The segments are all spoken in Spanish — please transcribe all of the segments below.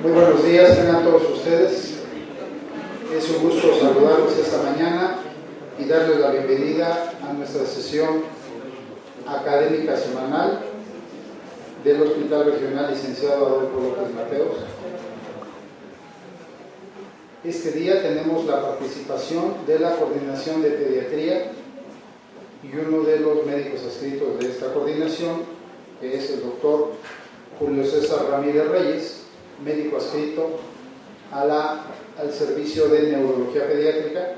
Muy buenos días, tengan todos ustedes. Es un gusto saludarlos esta mañana y darles la bienvenida a nuestra sesión académica semanal del Hospital Regional Licenciado Adolfo López Mateos. Este día tenemos la participación de la Coordinación de Pediatría y uno de los médicos adscritos de esta coordinación, que es el doctor Julio César Ramírez Reyes, médico adscrito al servicio de neurología pediátrica.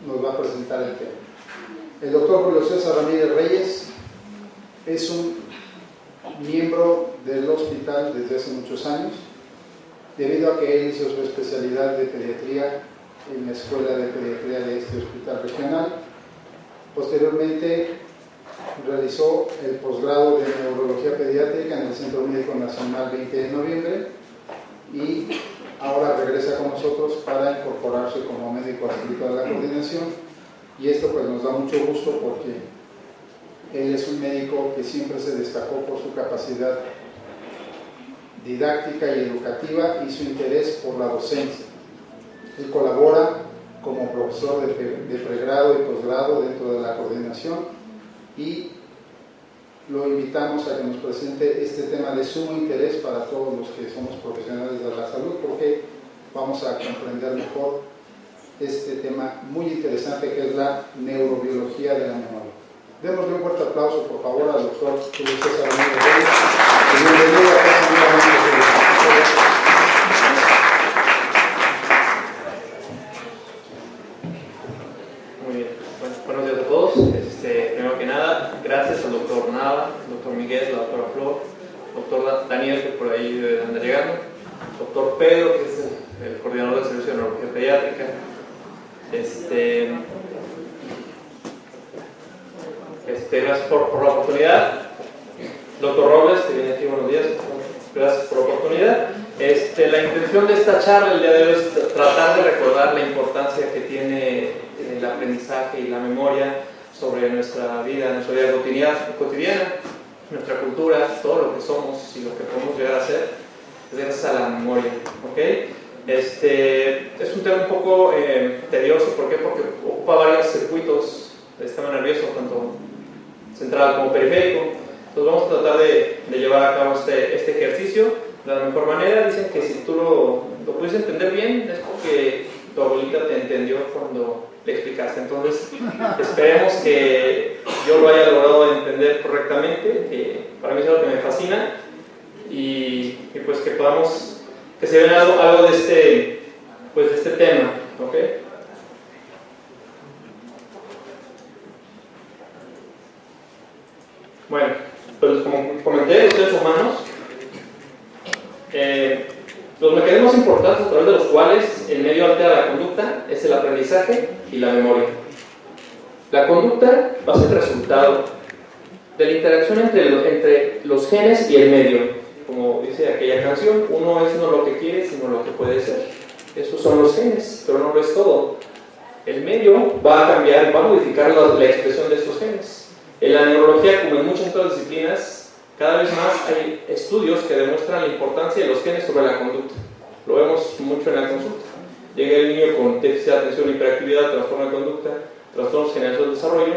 Nos va a presentar el tema. El doctor Julio César Ramírez Reyes es un miembro del hospital desde hace muchos años, debido a que él hizo su especialidad de pediatría en la Escuela de Pediatría de este hospital regional. Posteriormente realizó el posgrado de Neurología Pediátrica en el Centro Médico Nacional 20 de noviembre y ahora regresa con nosotros para incorporarse como médico adscrito a la coordinación, y esto pues nos da mucho gusto porque él es un médico que siempre se destacó por su capacidad didáctica y educativa y su interés por la docencia. Él colabora como profesor de pregrado y posgrado dentro de la coordinación y lo invitamos a que nos presente este tema de sumo interés para todos los que somos profesionales de la salud, porque vamos a comprender mejor este tema muy interesante que es la neurobiología de la memoria. Démosle un fuerte aplauso, por favor, al doctor Julio César Ramírez Reyes. Bienvenido a casa nuevamente. Muy bien, buenos días a todos. Primero que nada, gracias al doctor Nava, doctor Miguel, la doctora Flor, doctor Daniel, que por ahí debe andar llegando, doctor Pedro, que es el coordinador del servicio de neurología pediátrica. Gracias por la oportunidad. Doctor Robles, que viene aquí, buenos días. Gracias por la oportunidad. La intención de esta charla el día de hoy es tratar de recordar la importancia que tiene el aprendizaje y la memoria sobre nuestra vida cotidiana, nuestra cultura, todo lo que somos y lo que podemos llegar a ser, gracias a la memoria. ¿Okay? Es un tema un poco tedioso. ¿Por qué? Porque ocupa varios circuitos del sistema nervioso, tanto central como periférico. Entonces vamos a tratar de llevar a cabo este ejercicio de la mejor manera. Dicen que si tú lo puedes entender bien es porque tu abuelita te entendió cuando le explicaste. Entonces esperemos que yo lo haya logrado entender correctamente, que para mí es algo que me fascina, y pues que podamos, que se vea algo de este tema. ¿Okay? Bueno, pues como comenté, los seres humanos, los mecanismos importantes a través de los cuales el medio altera la conducta es el aprendizaje y la memoria. La conducta va a ser resultado de la interacción entre los genes y el medio. Como dice aquella canción, uno es no lo que quiere, sino lo que puede ser. Esos son los genes, pero no lo es todo. El medio va a cambiar, va a modificar la expresión de estos genes. En la neurología, como en muchas otras disciplinas, cada vez más hay estudios que demuestran la importancia de los genes sobre la conducta. Lo vemos mucho en la consulta. Llega el niño con déficit de atención, hiperactividad, trastorno de conducta, trastornos generales del desarrollo,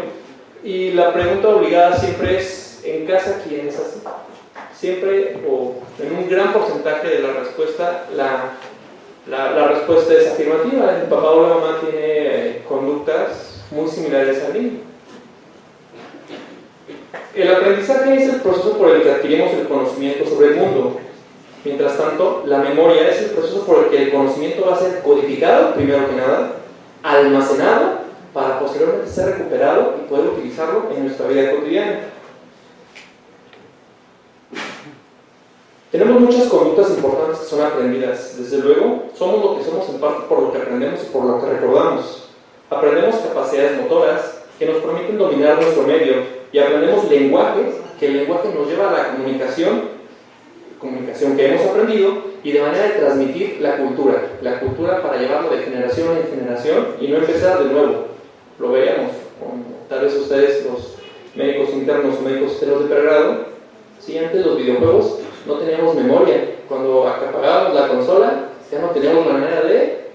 y la pregunta obligada siempre es: ¿en casa quién es así? Siempre, o en un gran porcentaje de la respuesta, la respuesta es afirmativa. El papá o la mamá tiene conductas muy similares al niño. El aprendizaje es el proceso por el que adquirimos el conocimiento sobre el mundo. Mientras tanto, la memoria es el proceso por el que el conocimiento va a ser codificado, primero que nada, almacenado, para posteriormente ser recuperado y poder utilizarlo en nuestra vida cotidiana. Tenemos muchas conductas importantes que son aprendidas. Desde luego, somos lo que somos en parte por lo que aprendemos y por lo que recordamos. Aprendemos capacidades motoras que nos permiten dominar nuestro medio, y aprendemos lenguajes, que el lenguaje nos lleva a la comunicación que hemos aprendido, y de manera de transmitir la cultura para llevarlo de generación en generación y no empezar de nuevo. Lo veríamos, tal vez ustedes, los médicos internos o médicos externos de pregrado, si antes los videojuegos no teníamos memoria, cuando apagábamos la consola, ya no teníamos manera de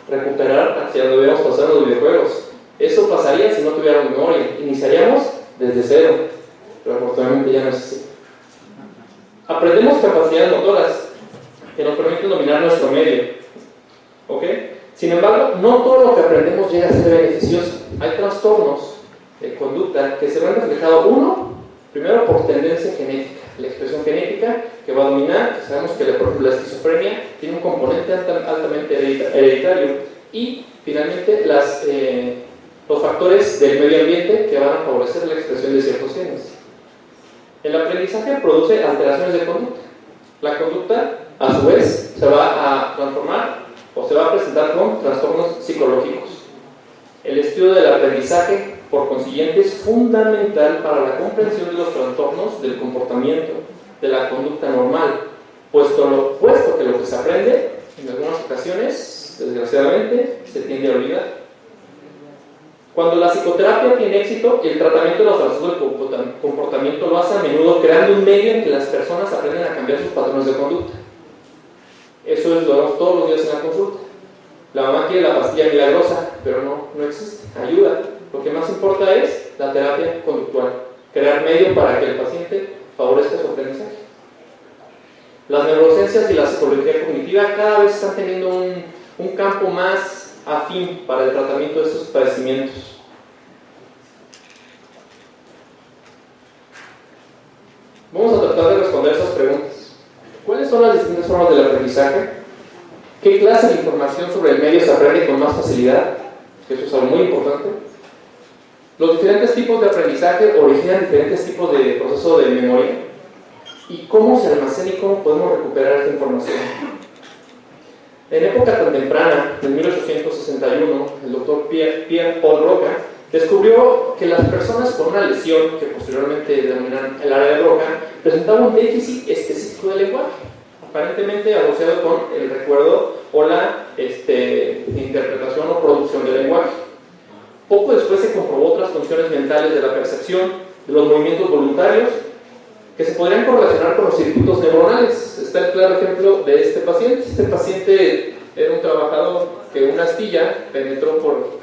recuperar hacia donde habíamos pasado en los videojuegos. Eso pasaría si no tuviéramos memoria. Iniciaríamos desde cero, pero afortunadamente ya no es así. Aprendemos capacidades motoras que nos permiten dominar nuestro medio. ¿Ok? Sin embargo, no todo lo que aprendemos llega a ser beneficioso. Hay trastornos de conducta que se ven reflejados, primero por tendencia genética, la expresión genética que va a dominar. Sabemos que por ejemplo, la esquizofrenia tiene un componente altamente hereditario, y finalmente los factores del medio ambiente que van a favorecer la expresión de ciertos genes. El aprendizaje produce alteraciones de conducta. La conducta, a su vez, se va a transformar o se va a presentar con trastornos psicológicos. El estudio del aprendizaje, por consiguiente, es fundamental para la comprensión de los trastornos del comportamiento, de la conducta normal, puesto que lo que se aprende, en algunas ocasiones, desgraciadamente, se tiende a olvidar. Cuando la psicoterapia tiene éxito, el tratamiento de los trastornos del comportamiento lo hace a menudo creando un medio en que las personas aprenden a cambiar sus patrones de conducta. Eso es lo vemos todos los días en la consulta. La mamá quiere la pastilla milagrosa, pero no existe, ayuda. Lo que más importa es la terapia conductual, crear medio para que el paciente favorezca su aprendizaje. Las neurociencias y la psicología cognitiva cada vez están teniendo un campo más afín para el tratamiento de estos padecimientos. Vamos a tratar de responder esas preguntas. ¿Cuáles son las distintas formas del aprendizaje? ¿Qué clase de información sobre el medio se aprende con más facilidad? Eso es algo muy importante. Los diferentes tipos de aprendizaje originan diferentes tipos de proceso de memoria. ¿Y cómo se almacena y cómo podemos recuperar esta información? En época tan temprana, en 1861, el doctor Pierre Paul Broca descubrió que las personas con una lesión, que posteriormente denominan el área de Broca, presentaban un déficit específico del lenguaje, aparentemente asociado con el recuerdo o la interpretación o producción del lenguaje. Poco después se comprobó otras funciones mentales de la percepción, de los movimientos voluntarios, que se podrían correlacionar con los circuitos neuronales. Está el claro ejemplo de este paciente. Este paciente era un trabajador que una astilla penetró por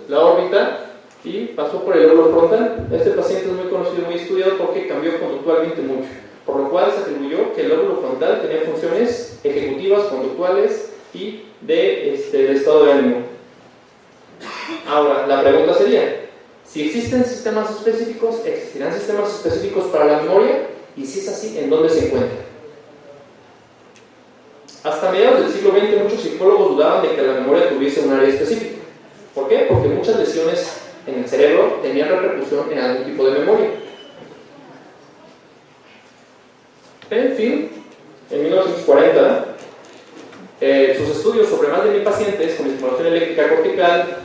la órbita y pasó por el lóbulo frontal. Este paciente es muy conocido, muy estudiado porque cambió conductualmente mucho, por lo cual se atribuyó que el lóbulo frontal tenía funciones ejecutivas, conductuales y de estado de ánimo. Ahora, la pregunta sería: si existen sistemas específicos, ¿existirán sistemas específicos para la memoria? Y si es así, ¿en dónde se encuentran? Hasta mediados del siglo XX, muchos psicólogos dudaban de que la memoria tuviese un área específica. ¿Por qué? Porque muchas lesiones en el cerebro tenían repercusión en algún tipo de memoria. En fin, en 1940, sus estudios sobre más de 1000 pacientes con estimulación eléctrica cortical,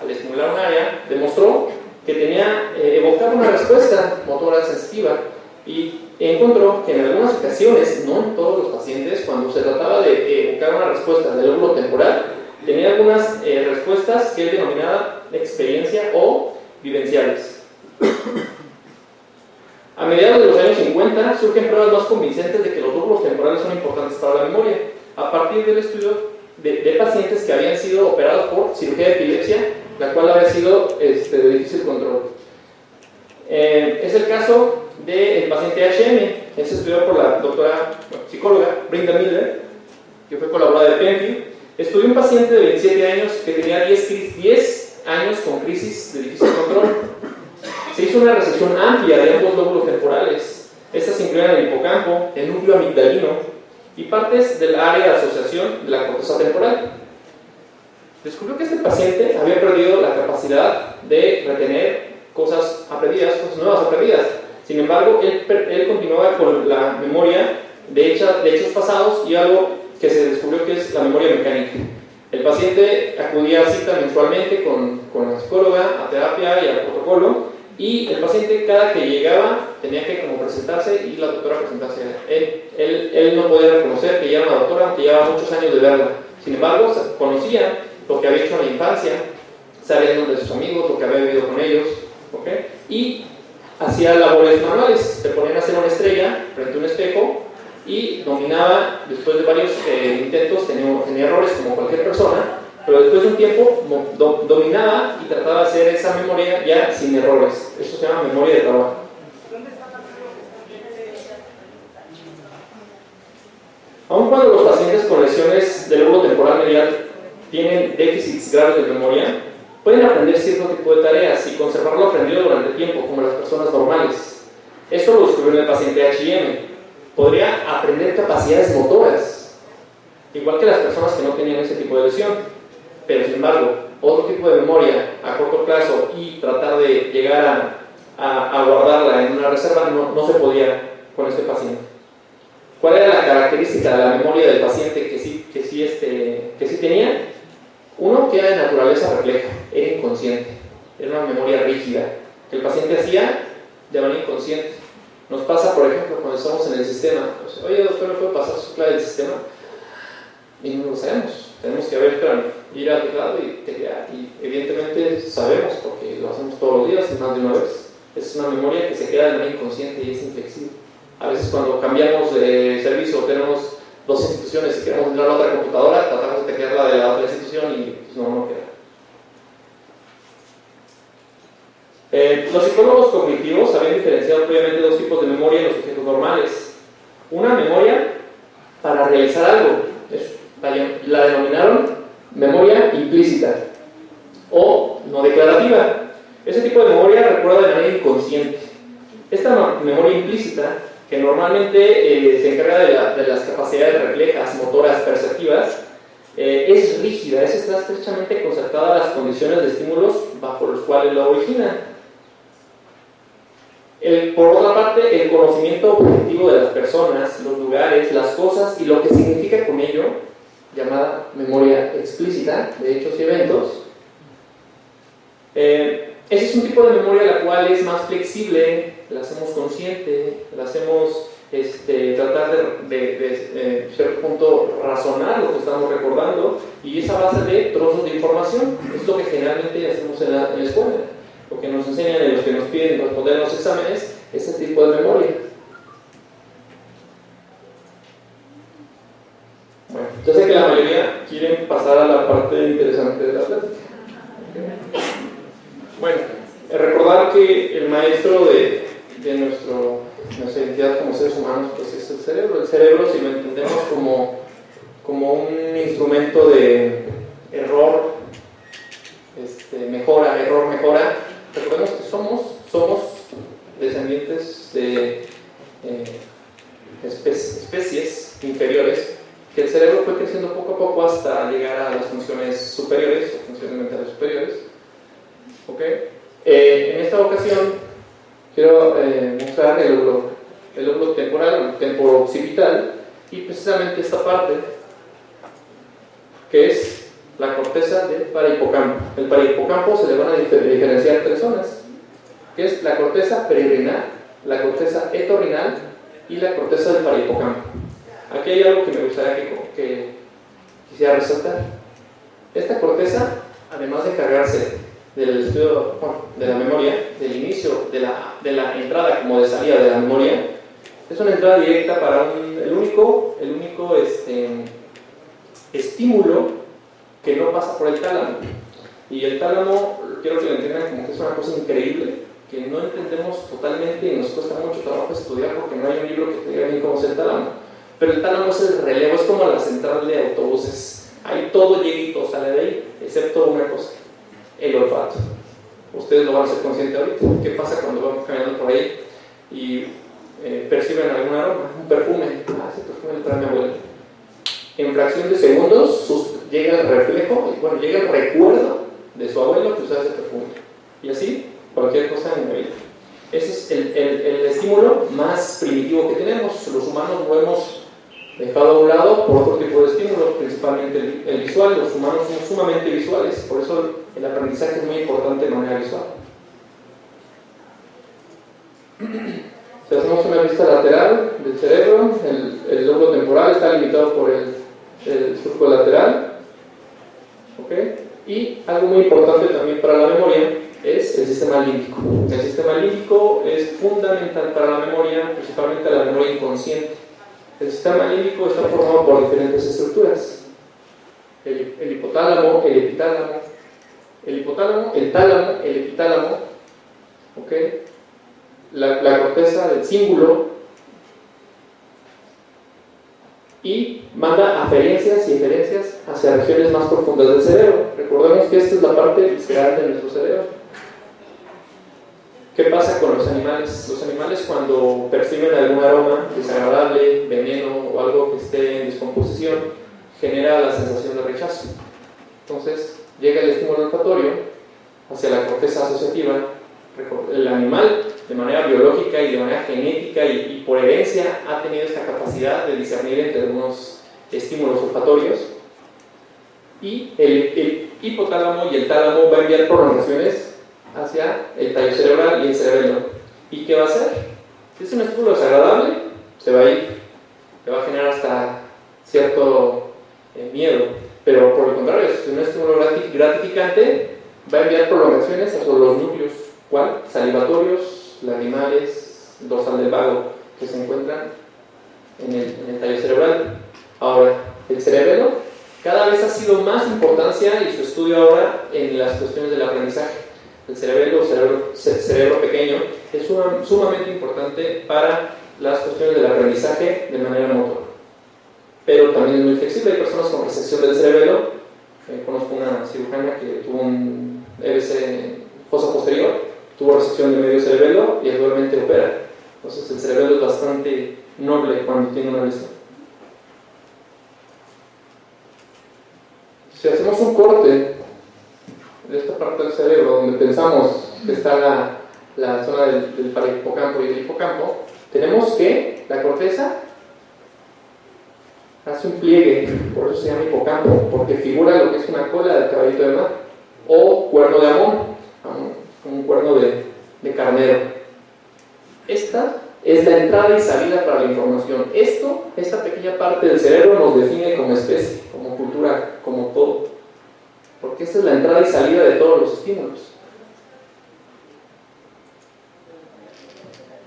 al estimular un área, demostró que evocaba una respuesta motora sensitiva, y encontró que en algunas ocasiones, no en todos los pacientes, cuando se trataba de evocar una respuesta del lóbulo temporal, tenía algunas respuestas que él denominaba experiencia o vivenciales. A mediados de los años 50 surgen pruebas más convincentes de que los lóbulos temporales son importantes para la memoria, a partir del estudio de pacientes que habían sido operados por cirugía de epilepsia, la cual había sido de difícil control. Es el caso del paciente HM. Es estudiado por la doctora psicóloga Brenda Miller, que fue colaboradora de Penfield. Estudió un paciente de 27 años que tenía 10 años con crisis de difícil control. Se hizo una resección amplia de ambos lóbulos temporales. Estas incluían el hipocampo, el núcleo amigdalino y partes del área de asociación de la corteza temporal. Descubrió que este paciente había perdido la capacidad de retener cosas aprendidas, cosas nuevas aprendidas. Sin embargo, él continuaba con la memoria de hechos pasados y algo que se descubrió que es la memoria mecánica. El paciente acudía a cita mensualmente con la psicóloga, a terapia y al protocolo, y el paciente cada que llegaba tenía que como presentarse y la doctora presentarse a él. Él no podía reconocer que ya era una doctora, aunque llevaba muchos años de verla. Sin embargo, conocía lo que había hecho en la infancia, sabía el nombre de sus amigos, lo que había vivido con ellos, y hacía labores normales. Se ponían a hacer una estrella frente a un espejo y dominaba, después de varios intentos, tenía errores como cualquier persona, pero después de un tiempo dominaba y trataba de hacer esa memoria ya sin errores. Eso se llama memoria de trabajo. Aun cuando los pacientes con lesiones del lóbulo temporal medial tienen déficits graves de memoria, pueden aprender cierto tipo de tareas y conservar lo aprendido durante el tiempo, como las personas normales. Esto lo descubrió en el paciente H&M. Podría aprender capacidades motoras, igual que las personas que no tenían ese tipo de lesión. Pero sin embargo, otro tipo de memoria a corto plazo y tratar de llegar a guardarla en una reserva no se podía con este paciente. ¿Cuál era la característica de la memoria del paciente que sí tenía? Uno, que era de naturaleza refleja, era inconsciente, era una memoria rígida, que el paciente hacía de manera inconsciente. Nos pasa, por ejemplo, cuando estamos en el sistema, pues, oye doctor, ¿me puede pasar su clave del sistema? Y no lo sabemos, tenemos que ir al teclado y teclear, y evidentemente sabemos porque lo hacemos todos los días y más de una vez. Es una memoria que se queda de manera inconsciente y es inflexible. A veces cuando cambiamos de servicio, tenemos dos instituciones y queremos entrar a otra computadora, tratamos de teclear la de la otra institución y pues, no queda. Los psicólogos cognitivos habían diferenciado previamente dos tipos de memoria en los sujetos normales. Una memoria para realizar algo, la denominaron memoria implícita o no declarativa. Ese tipo de memoria recuerda de manera inconsciente. Esta memoria implícita, que normalmente se encarga de las capacidades reflejas, motoras, perceptivas, es rígida, está estrechamente concertada a las condiciones de estímulos bajo los cuales la origina. Por otra parte, el conocimiento objetivo de las personas, los lugares, las cosas y lo que significa con ello, llamada memoria explícita de hechos y eventos, ese es un tipo de memoria la cual es más flexible, la hacemos consciente, la hacemos tratar de cierto punto razonar lo que estamos recordando, y esa base de trozos de información es lo que generalmente hacemos en la escuela. Lo que nos enseñan y los que nos piden responder los exámenes es ese tipo de memoria. Bueno, yo sé que la mayoría quieren pasar a la parte interesante de la plática. Bueno, recordar que el maestro de nuestra identidad como seres humanos pues es el cerebro. El cerebro, si lo entendemos como un instrumento de error, mejora, error, mejora, recordemos que somos descendientes de especies inferiores, que el cerebro fue creciendo poco a poco hasta llegar a las funciones superiores, o funciones mentales superiores. ¿Okay? En esta ocasión quiero mostrar el lóbulo temporal, el temporo-occipital, y precisamente esta parte que es la corteza del parahipocampo. El parahipocampo se le van a diferenciar tres zonas, que es la corteza perirenal, la corteza etorrinal y la corteza del parahipocampo. Aquí hay algo que me gustaría que quisiera resaltar. Esta corteza, además de encargarse del estudio de la memoria, del inicio de la entrada como de salida de la memoria, es una entrada directa para el único estímulo que no pasa por el tálamo. Y el tálamo, quiero que lo entiendan como que es una cosa increíble, que no entendemos totalmente y nos cuesta mucho trabajo estudiar porque no hay un libro que te diga bien cómo es el tálamo. Pero el tálamo es el relevo, es como la central de autobuses. Ahí todo llega y todo sale de ahí, excepto una cosa: el olfato. Ustedes lo van a ser conscientes ahorita. ¿Qué pasa cuando vamos caminando por ahí y perciben algún aroma, un perfume? Ese perfume le trae a mi abuela. En fracción de segundos llega el reflejo, llega el recuerdo de su abuelo que usaba ese perfume. Y así, cualquier cosa en la vida. Ese es el estímulo más primitivo que tenemos. Los humanos lo hemos dejado a un lado por otro tipo de estímulos, principalmente el visual. Los humanos son sumamente visuales, por eso el aprendizaje es muy importante de manera visual. Si hacemos una vista lateral del cerebro, el lóbulo temporal está limitado por el surco lateral. ¿Okay? Y algo muy importante también para la memoria es el sistema límbico. El sistema límbico es fundamental para la memoria, principalmente la memoria inconsciente. El sistema límbico está formado por diferentes estructuras: el hipotálamo, el epitálamo, el tálamo, el epitálamo, ¿okay? La corteza del cíngulo, y manda aferencias y eferencias hacia regiones más profundas del cerebro. Recordemos que esta es la parte visceral de nuestro cerebro. ¿Qué pasa con los animales? Los animales, cuando perciben algún aroma desagradable, veneno o algo que esté en descomposición, genera la sensación de rechazo. Entonces llega el estímulo olfatorio hacia la corteza asociativa. El animal, de manera biológica y de manera genética y por herencia, ha tenido esta capacidad de discernir entre algunos estímulos olfatorios, y el hipotálamo y el tálamo va a enviar prolongaciones hacia el tallo cerebral y el cerebelo. ¿Y qué va a hacer? Si es un estímulo desagradable, se va a ir, le va a generar hasta cierto miedo, pero por el contrario, si es un estímulo gratificante, va a enviar prolongaciones hacia los núcleos, ¿cuál? Salivatorios, lagrimales, dorsal del vago, que se encuentran en el tallo cerebral. Ahora, el cerebelo cada vez ha sido más importancia, y su estudio ahora en las cuestiones del aprendizaje. El cerebelo pequeño es sumamente importante para las cuestiones del aprendizaje de manera motora, pero también es muy flexible. Hay personas con resección del cerebelo. Conozco una cirujana que tuvo un EBC fosa posterior, tuvo resección de medio cerebelo y actualmente opera. Entonces el cerebelo es bastante noble cuando tiene una lesión. Si hacemos un corte de esta parte del cerebro donde pensamos que está la zona del parahipocampo y del hipocampo, tenemos que la corteza hace un pliegue, por eso se llama hipocampo, porque figura lo que es una cola del caballito de mar o cuerno de Amón, un cuerno de carnero. Esta es la entrada y salida para la información. Esta pequeña parte del cerebro nos define como especie, como cultura, como todo, porque esta es la entrada y salida de todos los estímulos.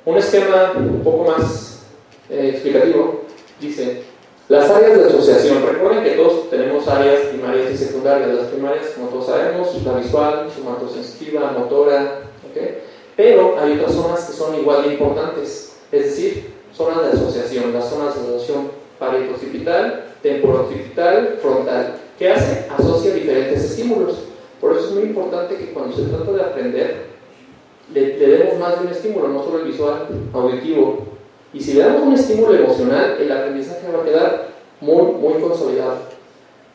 Un esquema un poco más explicativo dice: las áreas de asociación. Recuerden que todos tenemos áreas primarias y secundarias. Las primarias, como todos sabemos, la visual, somatosensitiva, motora, ¿okay? Pero hay otras zonas que son igual de importantes, es decir, zonas de asociación. Las zonas de asociación parieto-occipital, temporo-occipital, frontal. ¿Qué hace? Asocia diferentes estímulos. Por eso es muy importante que cuando se trata de aprender, le demos más de un estímulo, no solo el visual, auditivo. Y si le damos un estímulo emocional, el aprendizaje va a quedar muy, muy consolidado,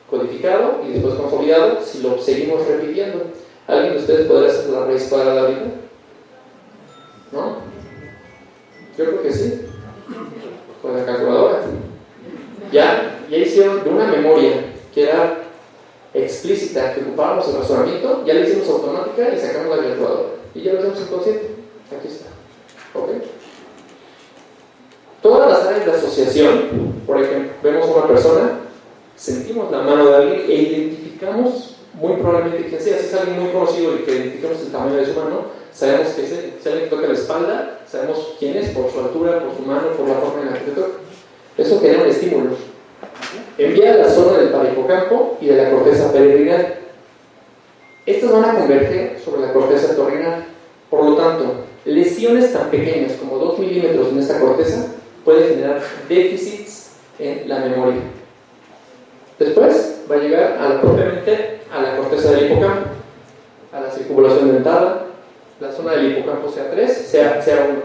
codificado y después consolidado si lo seguimos repitiendo. ¿Alguien de ustedes podrá hacer la raíz cuadrada ahorita? ¿No? Yo creo que sí. Con la calculadora. Ya hicieron de una memoria que era explícita, que ocupábamos el razonamiento, ya la hicimos automática y sacamos la calculadora. Y ya lo hacemos inconsciente. Aquí está. ¿Ok? Todas las áreas de asociación, por ejemplo, vemos a una persona, sentimos la mano de alguien e identificamos muy probablemente quién sea. Si es alguien muy conocido y que identificamos el tamaño de su mano, sabemos que si alguien toca la espalda, sabemos quién es por su altura, por su mano, por la forma en la que te toca. Eso genera un estímulo. Envía a la zona del parahipocampo y de la corteza perirrenal. Estas van a converger sobre la corteza otorrinal. Por lo tanto, lesiones tan pequeñas como 2 milímetros en esta corteza pueden generar déficits en la memoria. Después va a llegar propiamente a la corteza del hipocampo, a la circunvalación dentada, la zona del hipocampo CA3, CA1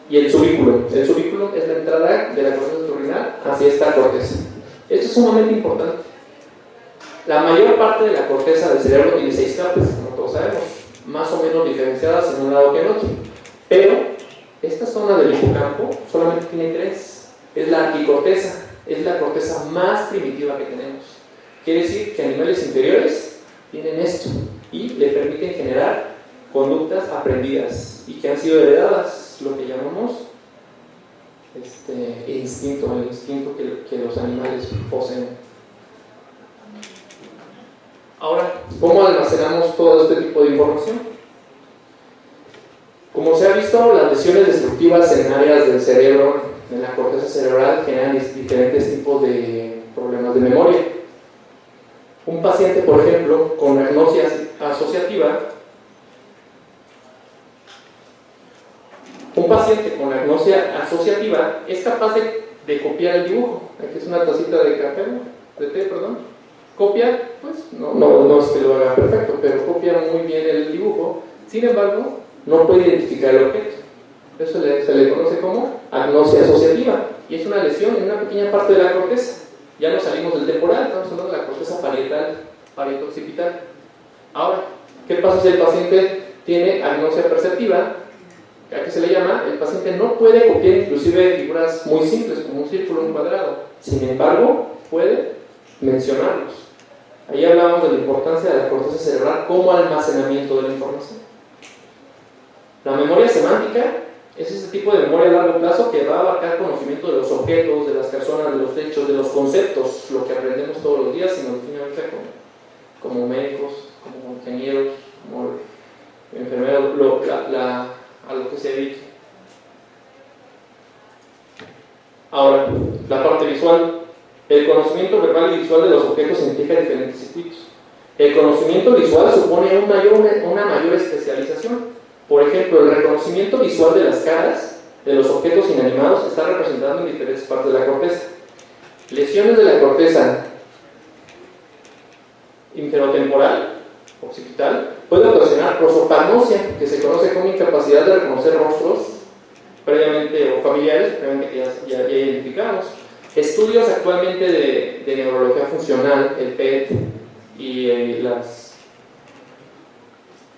y el subículo. El subículo es la entrada de la corteza otorrinal hacia esta corteza. Esto es sumamente importante. La mayor parte de la corteza del cerebro tiene 6 capas, como todos sabemos, más o menos diferenciadas en un lado que en otro. Pero esta zona del hipocampo solamente tiene 3. Es la arquicorteza, es la corteza más primitiva que tenemos. Quiere decir que a niveles inferiores tienen esto y le permiten generar conductas aprendidas y que han sido heredadas, lo que llamamos instinto, el instinto que los animales poseen. Ahora, ¿cómo almacenamos todo este tipo de información? Como se ha visto, las lesiones destructivas en áreas del cerebro en la corteza cerebral generan diferentes tipos de problemas de memoria. Un paciente, por ejemplo, con agnosia asociativa, es capaz de copiar el dibujo. Aquí es una tacita de café, de té, perdón. Copia, pues no es que lo haga perfecto, pero copia muy bien el dibujo. Sin embargo, no puede identificar el objeto. Eso se le conoce como agnosia asociativa, y es una lesión en una pequeña parte de la corteza. Ya no salimos del temporal, estamos hablando de la corteza parietal, parieto-occipital. Ahora, ¿qué pasa si el paciente tiene agnosia perceptiva? ¿A qué se le llama? El paciente no puede copiar inclusive figuras muy simples, como un círculo o un cuadrado. Sin embargo, puede mencionarlos. Ahí hablamos de la importancia de la corteza cerebral como almacenamiento de la información. La memoria semántica es ese tipo de memoria a largo plazo que va a abarcar conocimiento de los objetos, de las personas, de los hechos, de los conceptos, lo que aprendemos todos los días, sino finalmente como médicos, como ingenieros, como enfermeros, a lo que se dedique. Ahora, la parte visual. El conocimiento verbal y visual de los objetos significa diferentes circuitos. El conocimiento visual supone una mayor especialización. Por ejemplo, el reconocimiento visual de las caras de los objetos inanimados está representado en diferentes partes de la corteza. Lesiones de la corteza inferotemporal, occipital, puede ocasionar prosopagnosia, que se conoce como incapacidad de reconocer rostros previamente o familiares, previamente que ya identificamos. Estudios actualmente de neurología funcional, el PET y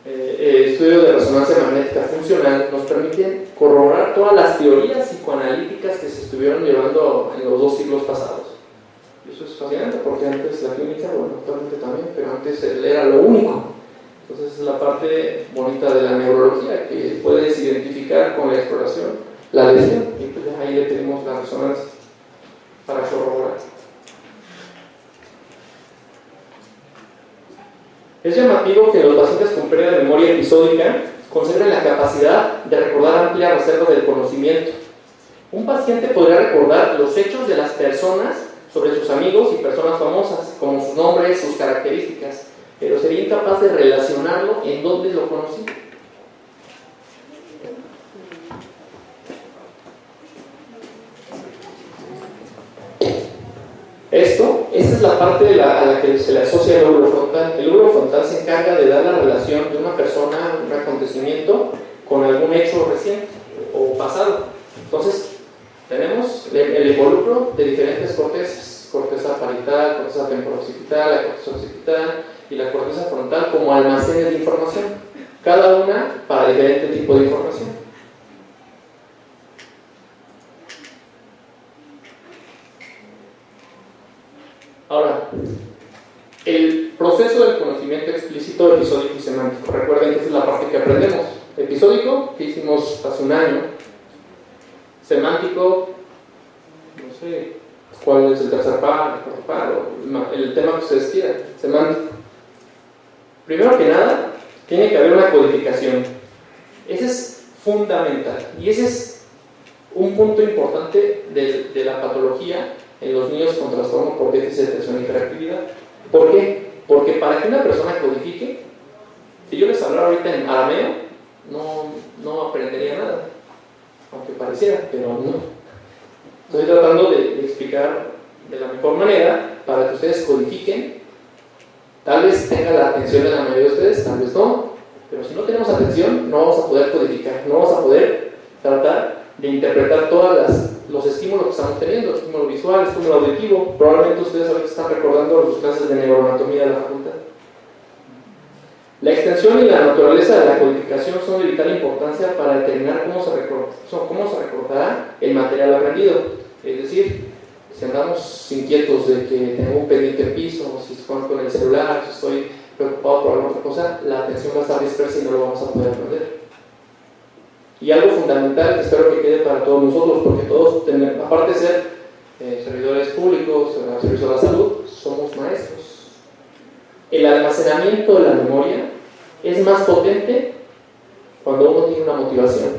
estudios de resonancia magnética funcional nos permiten corroborar todas las teorías psicoanalíticas que se estuvieron llevando en los 2 siglos pasados. Y eso es fascinante porque antes la clínica, bueno, actualmente también, pero antes era lo único. Entonces es la parte bonita de la neurología, que puedes identificar con la exploración la lesión, y pues ahí le pedimos la resonancia para corroborar. Es llamativo que los pacientes con pérdida de memoria episódica conserven la capacidad de recordar amplias reservas del conocimiento. Un paciente podría recordar los hechos de las personas sobre sus amigos y personas famosas, como sus nombres, sus características, pero sería incapaz de relacionarlo en dónde lo conocí. Esta es la parte a la que se le asocia el lóbulo frontal. El lóbulo frontal se encarga de dar la relación de una persona, un acontecimiento, con algún hecho reciente o pasado. Entonces, tenemos el involucro de diferentes cortezas: corteza parietal, corteza temporooccipital, la corteza occipital y la corteza frontal como almacenes de información, cada una para diferente tipo de información. Ahora, el proceso del conocimiento explícito, episódico y semántico. Recuerden que esta es la parte que aprendemos. Episódico, que hicimos hace un año. Semántico, no sé cuál es el tercer par, el cuarto par, o el tema que ustedes quieran. Semántico. Primero que nada, tiene que haber una codificación. Ese es fundamental. Y ese es un punto importante de la patología en los niños con trastorno por déficit de atención y hiperactividad. ¿Por qué? Porque para que una persona codifique, si yo les hablara ahorita en arameo, no aprendería nada, aunque pareciera, pero no. Estoy tratando de explicar de la mejor manera para que ustedes codifiquen. Tal vez tenga la atención de la mayoría de ustedes, tal vez no, pero si no tenemos atención, no vamos a poder codificar, no vamos a poder tratar de interpretar todos los estímulos que estamos teniendo: estímulo visual, estímulo auditivo. Probablemente ustedes ahorita están recordando sus clases de neuroanatomía de la facultad. La extensión y la naturaleza de la codificación son de vital importancia para determinar cómo se recordará el material aprendido. Es decir, si andamos inquietos de que tengo un pendiente en piso, si estoy con el celular, si estoy preocupado por alguna otra cosa, la atención va a estar dispersa y no lo vamos a poder aprender. Y algo fundamental que espero que quede para todos nosotros, porque todos, aparte de ser servidores públicos, servicios de la salud, somos maestros. El almacenamiento de la memoria es más potente cuando uno tiene una motivación.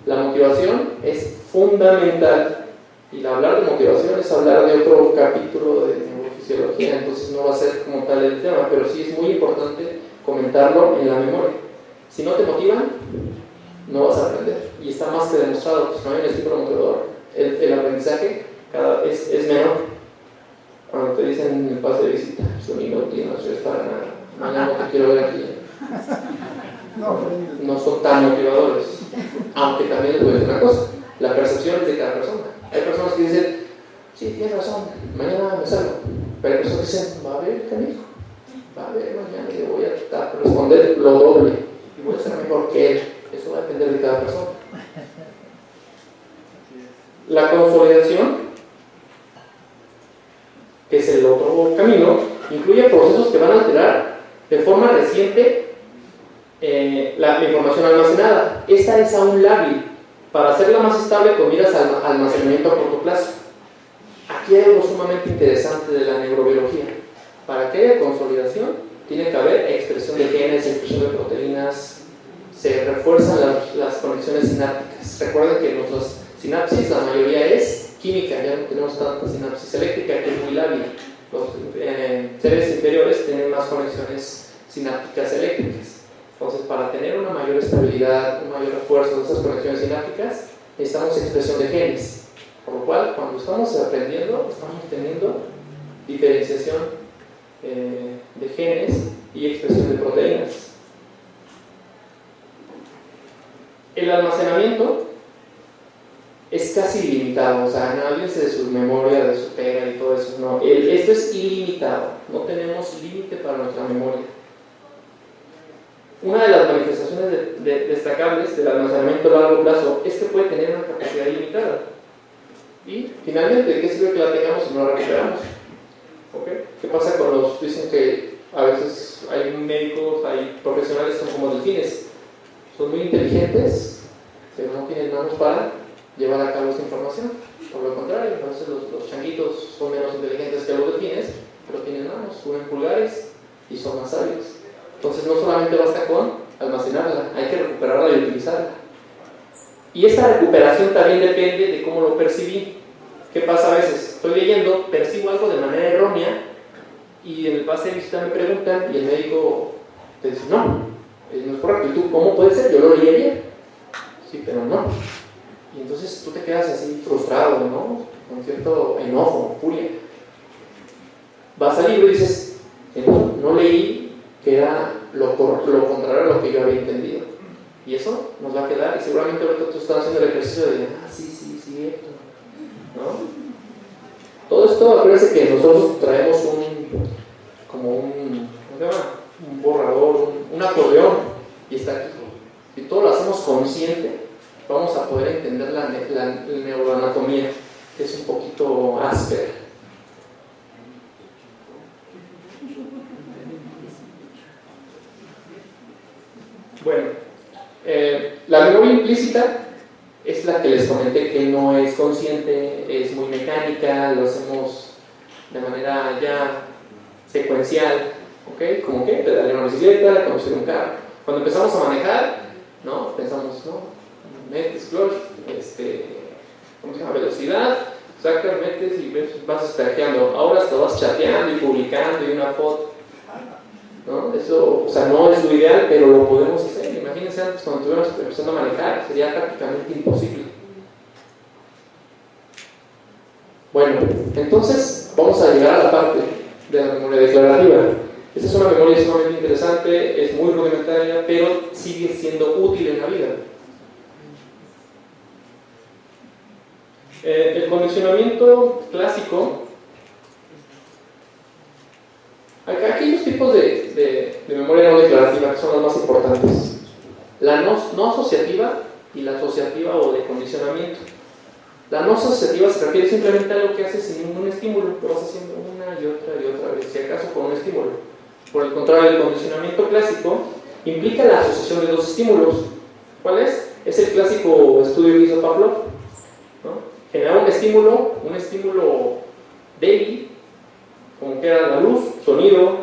La motivación es fundamental Y hablar de motivación es hablar de otro capítulo de neurofisiología, entonces no va a ser como tal el tema, pero sí es muy importante comentarlo en la memoria. Si no te motivan, no vas a aprender. Y está más que demostrado que si no hay un estímulo motivador, el aprendizaje cada vez es menor. Cuando te dicen en el pase de visita, son inútiles, no sirves para nada, mañana no te quiero ver aquí. No son tan motivadores. Aunque también les voy a decir una cosa, la percepción es de cada persona. Hay personas que dicen, sí, tienes razón, mañana me salgo. Pero hay personas que dicen, va a ver, canijo, va a ver mañana y le voy a responder lo doble y voy a ser mejor que él. Eso va a depender de cada persona. La consolidación, que es el otro camino, incluye procesos que van a alterar de forma reciente la información almacenada. Esta es aún lábil. Para hacerla más estable con miras al almacenamiento a corto plazo. Aquí hay algo sumamente interesante de la neurobiología. Para que haya consolidación, tiene que haber expresión de genes, expresión de proteínas, se refuerzan las conexiones sinápticas. Recuerden que nuestras sinapsis, la mayoría es química, ya no tenemos tanta sinapsis eléctrica, que es muy lábil. Los seres inferiores tienen más conexiones sinápticas eléctricas. Entonces, para tener una mayor estabilidad, un mayor refuerzo de esas conexiones sinápticas, necesitamos expresión de genes. Por lo cual, cuando estamos aprendiendo, estamos teniendo diferenciación de genes y expresión de proteínas. El almacenamiento es casi ilimitado, o sea, no olvídense de su memoria, de su pega y todo eso, no. Esto es ilimitado, no tenemos límite para nuestra memoria. Una de las manifestaciones destacables del almacenamiento a largo plazo es que puede tener una capacidad ilimitada. Y finalmente, ¿de qué sirve que la tengamos si no la recuperamos? ¿Okay? ¿Qué pasa con los? Dicen que a veces hay médicos, hay profesionales que son como delfines, son muy inteligentes, pero no tienen manos para llevar a cabo esta información. Por lo contrario, a veces los changuitos son menos inteligentes que los delfines, pero tienen manos, unen pulgares y son más sabios. Entonces no solamente basta con almacenarla, hay que recuperarla y utilizarla. Y esta recuperación también depende de cómo lo percibí. ¿Qué pasa a veces? Estoy leyendo, percibo algo de manera errónea y en el pase de visita me preguntan y el médico te dice, no es correcto. ¿Y tú cómo puede ser? Yo lo leí ayer. Sí, pero no. Y entonces tú te quedas así frustrado, ¿no? Con cierto enojo, furia. Vas al libro y dices, no leí que era lo contrario a lo que yo había entendido. Y eso nos va a quedar, y seguramente ahorita tú estás haciendo el ejercicio de, sí, esto, ¿no? Todo esto, acuérdense que nosotros traemos ¿cómo se llama? Un borrador, un acordeón, y está aquí. Si todo lo hacemos consciente, vamos a poder entender la neuroanatomía, que es un poquito áspera. Bueno, la memoria implícita es la que les comenté que no es consciente, es muy mecánica, lo hacemos de manera ya secuencial, ¿ok? Como que pedalear una bicicleta, conducir un carro. Cuando empezamos a manejar, ¿no? Pensamos, ¿no? Metes clutch, ¿cómo se llama? Velocidad, sacas, metes y vas espejeando. Ahora hasta vas chateando y publicando y una foto. ¿No? Eso, o sea, no es lo ideal, pero lo podemos hacer. Imagínense antes cuando estuviéramos empezando a manejar, sería prácticamente imposible. Bueno, entonces vamos a llegar a la parte de la memoria declarativa. Esta es una memoria sumamente interesante, es muy rudimentaria, pero sigue siendo útil en la vida. El condicionamiento clásico. Aquí hay dos tipos de memoria no declarativa que son las más importantes. La no asociativa y la asociativa o de condicionamiento. La no asociativa se refiere simplemente a algo que haces sin ningún estímulo, que vas haciendo una y otra vez, si acaso con un estímulo. Por el contrario, el condicionamiento clásico implica la asociación de dos estímulos. ¿Cuál es? Es el clásico estudio que hizo Pavlov, ¿no? Generar un estímulo débil, como que era la luz, sonido,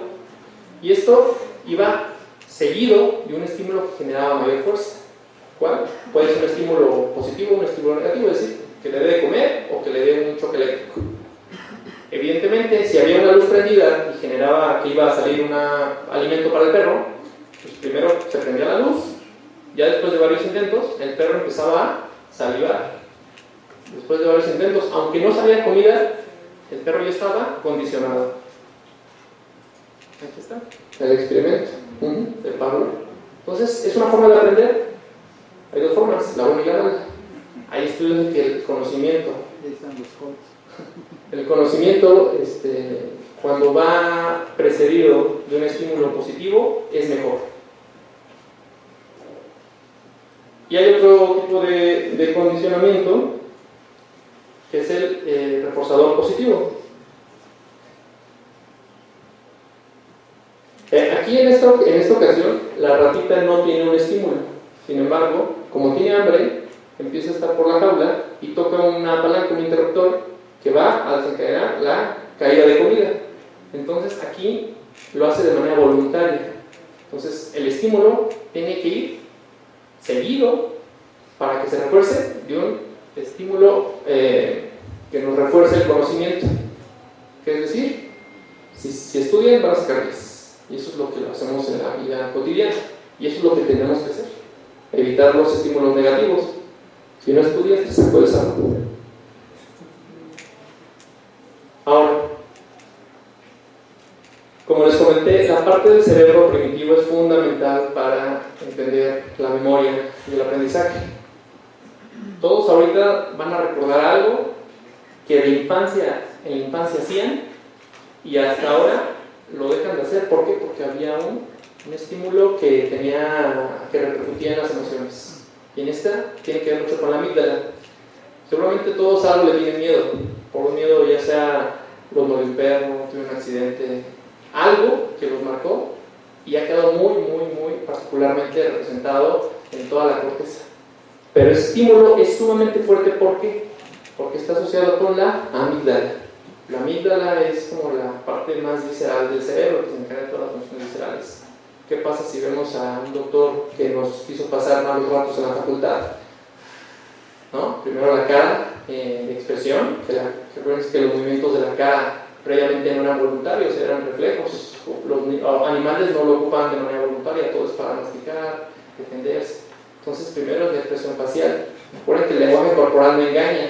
y esto iba seguido de un estímulo que generaba mayor fuerza. ¿Cuál? Puede ser un estímulo positivo o un estímulo negativo, es decir, que le dé de comer o que le dé un choque eléctrico. Evidentemente, si había una luz prendida y generaba que iba a salir un alimento para el perro, pues primero se prendía la luz, ya después de varios intentos, el perro empezaba a salivar. Después de varios intentos, aunque no salía comida, el perro ya estaba condicionado. Aquí está, el experimento de Pablo. Entonces, es una forma de aprender. Hay dos formas, la buena y la mala. Hay estudios de que el conocimiento, cuando va precedido de un estímulo positivo, es mejor. Y hay otro tipo de condicionamiento, que es el reforzador positivo. Aquí en esta ocasión, la ratita no tiene un estímulo. Sin embargo, como tiene hambre, empieza a estar por la jaula y toca una palanca, un interruptor, que va a desencadenar la caída de comida. Entonces aquí lo hace de manera voluntaria. Entonces el estímulo tiene que ir seguido para que se refuerce de un estímulo que nos refuerce el conocimiento. ¿Qué es decir? Si estudian, van a sacar 10. Y eso es lo que hacemos en la vida cotidiana. Y eso es lo que tenemos que hacer. Evitar los estímulos negativos. Si no estudias, te saco de salud. Ahora, como les comenté, la parte del cerebro primitivo es fundamental para entender la memoria y el aprendizaje. Todos ahorita van a recordar algo que en la infancia hacían y hasta ahora lo dejan de hacer. ¿Por qué? Porque había un estímulo que repercutía en las emociones. Y en esta tiene que ver mucho con la amígdala. Seguramente todos a algo le tienen miedo. Por un miedo, ya sea los murió un perro, tuve un accidente, algo que los marcó y ha quedado muy particularmente representado en toda la corteza. Pero el estímulo es sumamente fuerte. ¿Por qué? Porque está asociado con la amígdala. La amígdala es como la parte más visceral del cerebro, que se encarga de todas las funciones viscerales. ¿Qué pasa si vemos a un doctor que nos hizo pasar malos ratos en la facultad? ¿No? Primero la cara de expresión, recuerden que los movimientos de la cara previamente no eran voluntarios, eran reflejos. Los animales no lo ocupan de manera voluntaria, todo es para masticar, defenderse. Entonces primero es la expresión facial. Recuerden que el lenguaje corporal no engaña.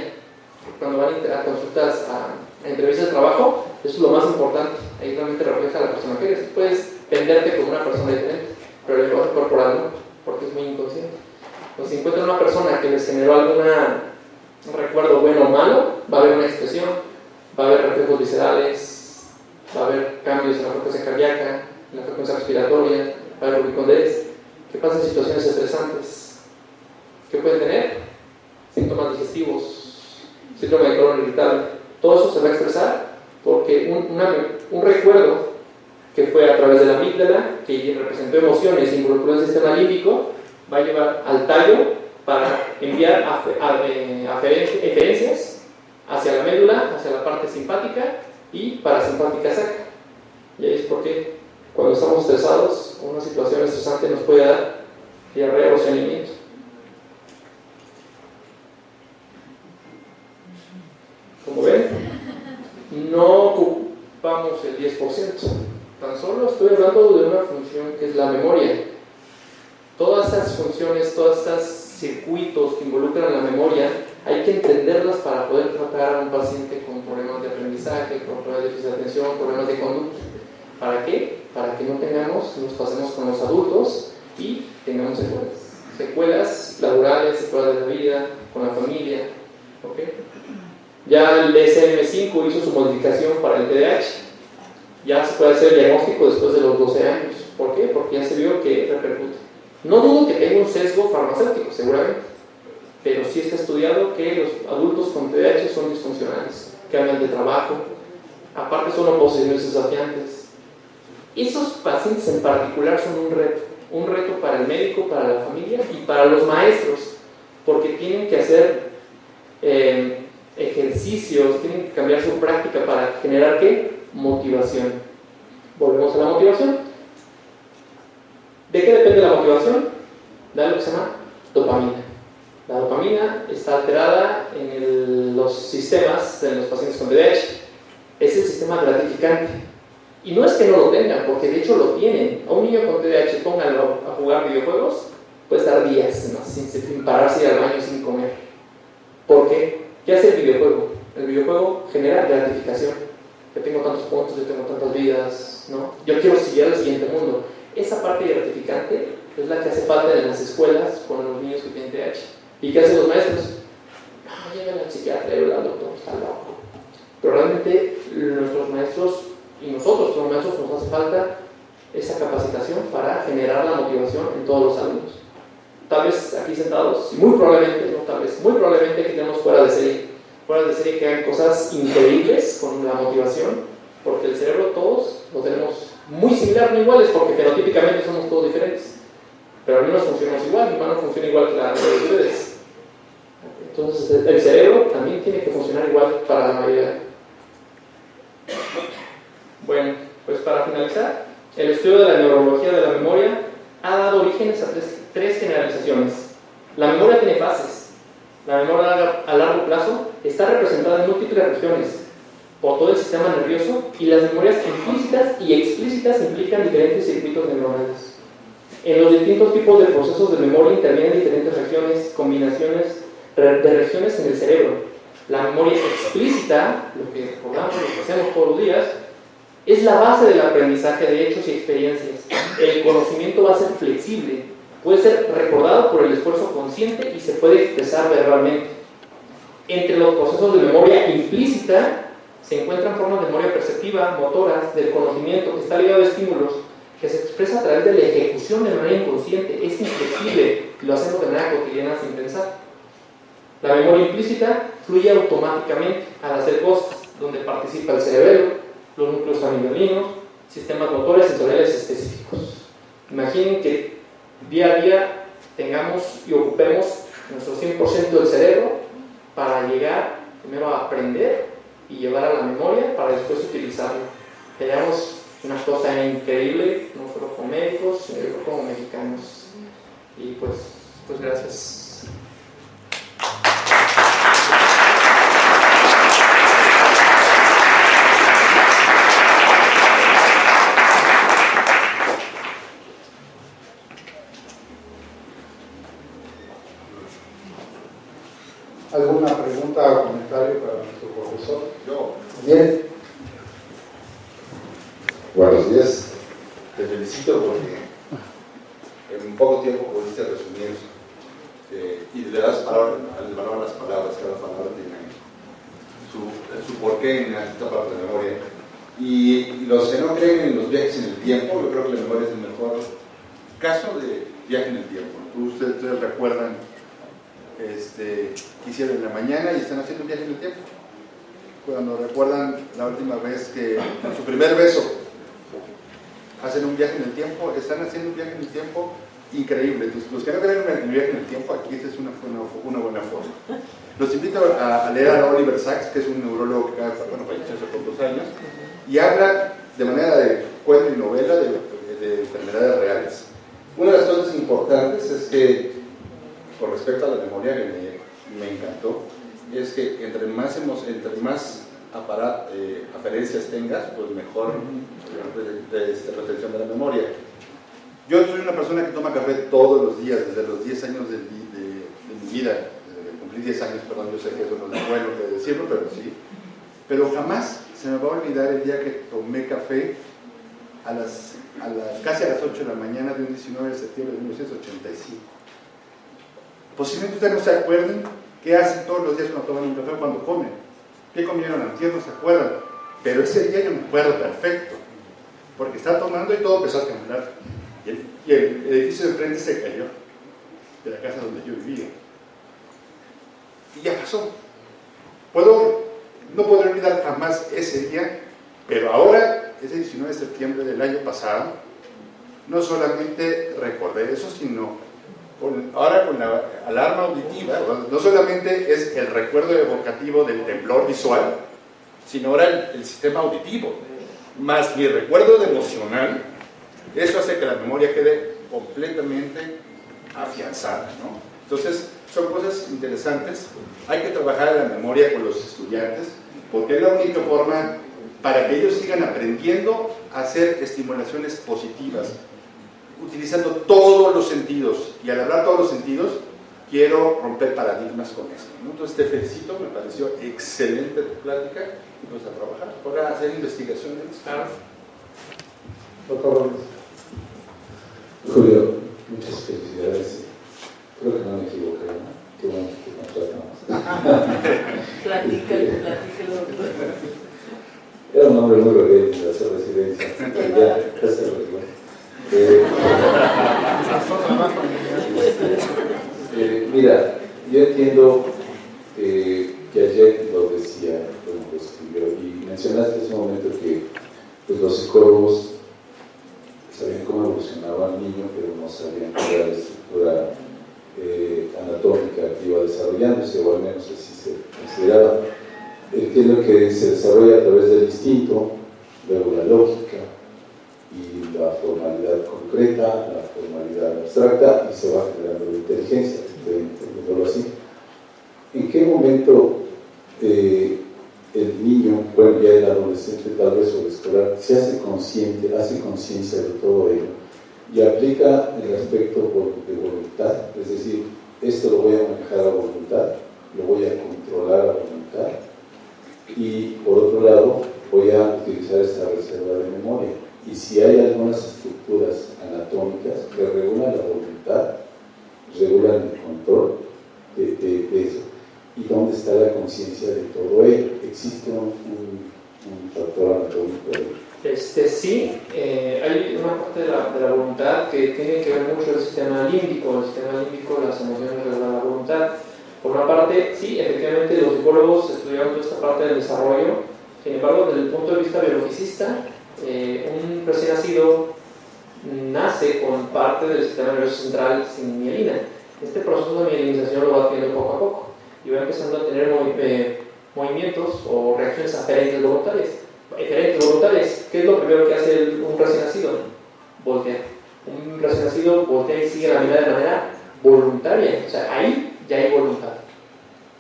Cuando van a consultas, a entrevistas de trabajo, eso es lo más importante. Ahí realmente refleja a la persona que eres. Puedes venderte como una persona diferente, pero el lenguaje corporal no, porque es muy inconsciente. Entonces, si encuentran una persona que les generó algún recuerdo bueno o malo, va a haber una expresión, va a haber reflejos viscerales, va a haber cambios en la frecuencia cardíaca, en la frecuencia respiratoria, va a haber rubicondez. ¿Qué pasa en situaciones estresantes? ¿Qué pueden tener? Síntomas digestivos, síndrome de colon irritable. Todo eso se va a expresar porque un recuerdo que fue a través de la amígdala, que representó emociones, involucró el sistema límbico, va a llevar al tallo para enviar eferencias hacia la médula, hacia la parte simpática y parasimpática saca. Y ahí es porque cuando estamos estresados, una situación estresante nos puede dar diarrea o estreñimiento. Como ven, no ocupamos el 10%. Tan solo estoy hablando de una función que es la memoria. Todas estas funciones, todos estos circuitos que involucran la memoria, hay que entenderlas para poder tratar a un paciente con problemas de aprendizaje, con problemas de déficit de atención, problemas de conducta. ¿Para qué? Para que no nos pasemos con los adultos y tengamos secuelas laborales, secuelas de la vida, con la familia. ¿Okay? Ya el DSM-5 hizo su modificación para el TDAH. Ya se puede hacer el diagnóstico después de los 12 años. ¿Por qué? Porque ya se vio que repercute. No dudo que tenga un sesgo farmacéutico, seguramente, pero sí está estudiado que los adultos con TDAH son disfuncionales, cambian de trabajo, aparte son oposiciones desafiantes. Esos pacientes en particular son un reto para el médico, para la familia y para los maestros, porque tienen que hacer ejercicios, tienen que cambiar su práctica para generar ¿qué? Motivación. Volvemos a la motivación. ¿De qué depende la motivación? De algo que se llama dopamina. La dopamina dopamina está alterada en los sistemas de los pacientes con TDAH. Es el sistema gratificante. Y no es que no lo tengan, porque de hecho lo tienen. A un niño con TDAH, pónganlo a jugar videojuegos, puede estar días, ¿no? sin pararse al baño, sin comer. ¿Por qué? ¿Qué hace el videojuego? El videojuego genera gratificación. Yo tengo tantos puntos, yo tengo tantas vidas, ¿no? Yo quiero seguir al siguiente mundo. Esa parte gratificante es la que hace falta en las escuelas con los niños que tienen TDAH. ¿Y qué hacen los maestros? No, llegan al psiquiatra, al doctor, está loco. Pero realmente nuestros maestros y nosotros como maestros nos hace falta esa capacitación para generar la motivación en todos los alumnos. Tal vez aquí sentados, muy probablemente, no tal vez, muy probablemente que tenemos fuera de serie que hagan cosas increíbles con la motivación, porque el cerebro todos lo tenemos muy similar, no iguales, porque fenotípicamente somos todos diferentes, pero al menos funcionamos igual. Mi mano funciona igual que la de ustedes. Entonces el cerebro también tiene que funcionar igual para la mayoría. Bueno, pues para finalizar, el estudio de la neurología de la memoria ha dado orígenes a tres generalizaciones. La memoria tiene fases. La memoria a largo plazo está representada en múltiples regiones por todo el sistema nervioso, y las memorias implícitas y explícitas implican diferentes circuitos neuronales. En los distintos tipos de procesos de memoria intervienen diferentes regiones, combinaciones de regiones en el cerebro. La memoria explícita, lo que recordamos, lo que hacemos todos los días, es la base del aprendizaje de hechos y experiencias. El conocimiento va a ser flexible, puede ser recordado por el esfuerzo consciente y se puede expresar verbalmente. Entre los procesos de memoria implícita se encuentran formas de memoria perceptiva, motoras, del conocimiento, que está ligado a estímulos, que se expresa a través de la ejecución de manera inconsciente. Es inflexible, lo hacemos de manera cotidiana sin pensar. La memoria implícita fluye automáticamente al hacer cosas, donde participa el cerebelo, los núcleos amigdalinos, sistemas motores sensoriales específicos. Imaginen que día a día tengamos y ocupemos nuestro 100% del cerebro para llegar primero a aprender y llevar a la memoria para después utilizarlo. Teníamos una cosa increíble, no solo como médicos, sino como mexicanos. Y pues gracias. ¿Alguna pregunta o comentario para nuestro profesor? Yo. Bien. Buenos días. Te felicito porque en poco tiempo pudiste resumir y le das valor a las palabras. Cada palabra tiene su porqué en esta parte de la memoria. Y los que no creen en los viajes en el tiempo, yo creo que la memoria es el mejor caso de viaje en el tiempo. Ustedes recuerdan que hicieron en la mañana y están haciendo un viaje en el tiempo. Cuando recuerdan la última vez que en su primer beso hacen un viaje en el tiempo, están haciendo un viaje en el tiempo increíble. Entonces, los que no creen en el viaje en el tiempo, aquí esta es una buena forma. Los invito a leer a Oliver Sacks, que es un neurólogo que falleció hace pocos años, y habla de manera de cuento y novela de enfermedades reales. Una de las cosas importantes es que, con respecto a la memoria, que me encantó, es que entre más aferencias tengas, pues mejor retención de la memoria. Yo soy una persona que toma café todos los días, desde los 10 años de mi vida, desde que cumplí 10 años, perdón, yo sé que eso no es bueno que decirlo, pero sí. Pero jamás se me va a olvidar el día que tomé café casi a las 8 de la mañana de un 19 de septiembre de 1985. Posiblemente ustedes no se acuerden qué hacen todos los días cuando toman un café, cuando comen. ¿Qué comieron antier? No se acuerdan. Pero ese día yo me acuerdo perfecto. Porque estaba tomando y todo empezó a temblar. Y el edificio de enfrente se cayó. De la casa donde yo vivía. Y ya pasó. No podré olvidar jamás ese día. Pero ahora, ese 19 de septiembre del año pasado, no solamente recordé eso, sino ahora con la alarma auditiva, no solamente es el recuerdo evocativo del temblor visual, sino ahora el sistema auditivo, más mi recuerdo emocional. Eso hace que la memoria quede completamente afianzada, ¿no? Entonces, son cosas interesantes. Hay que trabajar en la memoria con los estudiantes, porque es la única forma para que ellos sigan aprendiendo a hacer estimulaciones positivas, utilizando todos los sentidos. Y al hablar todos los sentidos, quiero romper paradigmas con esto, ¿no? Entonces te felicito, me pareció excelente tu plática, y pues a trabajar, ahora a hacer investigaciones. Doctor Robles. Julio, muchas felicidades. Creo que no me equivoqué, ¿no? Qué bueno que contratamos. Platícalo. Era un hombre muy rebelde de hacer residencia. Ya, casi lo mira, yo entiendo que ayer lo decía, como lo escribió, y mencionaste hace un momento que pues, los psicólogos sabían cómo evolucionaba el niño, pero no sabían cuál era la estructura anatómica que iba desarrollándose, o al menos así se consideraba. Entiendo que se desarrolla a través del instinto, luego la lógica y la formalidad concreta, la formalidad abstracta, y se va generando la inteligencia, entendiéndolo así. ¿En qué momento el niño, bueno, ya el adolescente tal vez o el escolar, se hace consciente, hace conciencia de todo ello y aplica el aspecto de voluntad? Es decir, esto lo voy a manejar a voluntad, lo voy a controlar a voluntad, y por otro lado voy a utilizar esta reserva de memoria. Y si hay algunas estructuras anatómicas que regulan la voluntad, regulan el control de eso, ¿y dónde está la conciencia de todo ello? ¿Existe un factor anatómico ahí? Sí, hay una parte de la voluntad que tiene que ver mucho el sistema límbico. El sistema límbico, las emociones regulan la voluntad. Por una parte, sí, efectivamente los psicólogos estudiaron toda esta parte del desarrollo. Sin embargo, desde el punto de vista biologicista, un recién nacido nace con parte del sistema nervioso central sin mielina. Este proceso de mielinización lo va teniendo poco a poco y va empezando a tener movimientos o reacciones aferentes voluntarias. ¿Qué es lo primero que hace un recién nacido? Voltea. Un recién nacido voltea y sigue la mirada de manera voluntaria. O sea, ahí ya hay voluntad.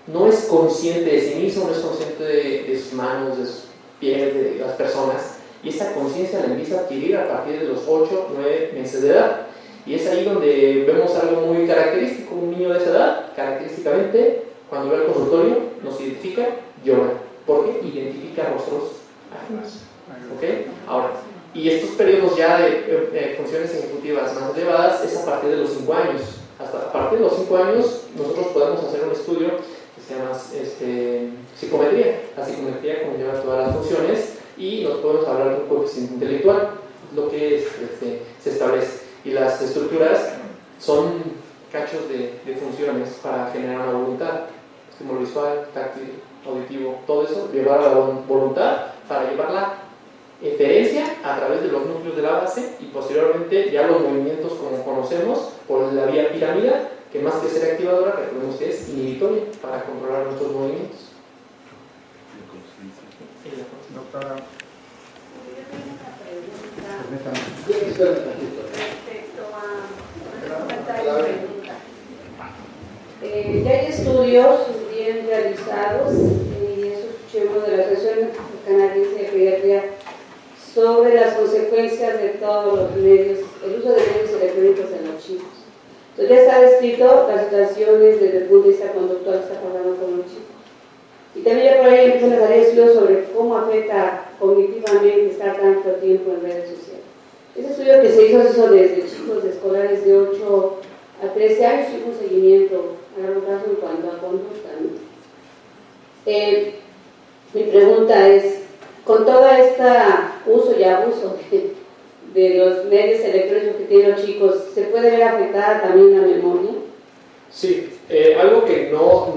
No es consciente de sí mismo, no es consciente de sus manos, de sus pies, de las personas. Y esa conciencia la empieza a adquirir a partir de los 8, 9 meses de edad. Y es ahí donde vemos algo muy característico. Un niño de esa edad, característicamente, cuando ve al consultorio, nos identifica, llora. ¿Por qué? Identifica rostros ajenos. ¿Okay? Ahora, y estos periodos ya de funciones ejecutivas más elevadas es a partir de los 5 años. Hasta a partir de los 5 años nosotros podemos hacer un estudio que se llama psicometría. La psicometría conlleva todas las funciones y nos podemos hablar de un coeficiente intelectual, lo que se establece. Y las estructuras son cachos de funciones para generar una voluntad. Estímulo visual, táctil, auditivo, todo eso, llevar a la voluntad para llevar la eferencia a través de los núcleos de la base y posteriormente ya los movimientos como conocemos por la vía piramidal, que más que ser activadora, recordemos que es inhibitoria para controlar nuestros movimientos. Doctora. Yo tengo una pregunta Permítame. respecto a un comentario y pregunta. Ya hay estudios bien realizados, y eso escuché uno de la Asociación Canadiense de Pediatría, sobre las consecuencias de todos los medios, el uso de medios electrónicos en los chicos. Entonces ya está descrito las situaciones desde el punto de vista conductual que está pasando con los chicos. Y también ya por ahí empiezan a salir estudios sobre cómo afecta cognitivamente estar tanto tiempo en redes sociales. Ese estudio que se hizo desde chicos de escolares de 8 a 13 años y un seguimiento a largo plazo en cuanto a conducta, ¿no? Mi pregunta es, con todo este uso y abuso de los medios electrónicos que tienen los chicos, ¿se puede ver afectada también la memoria? Sí, algo que no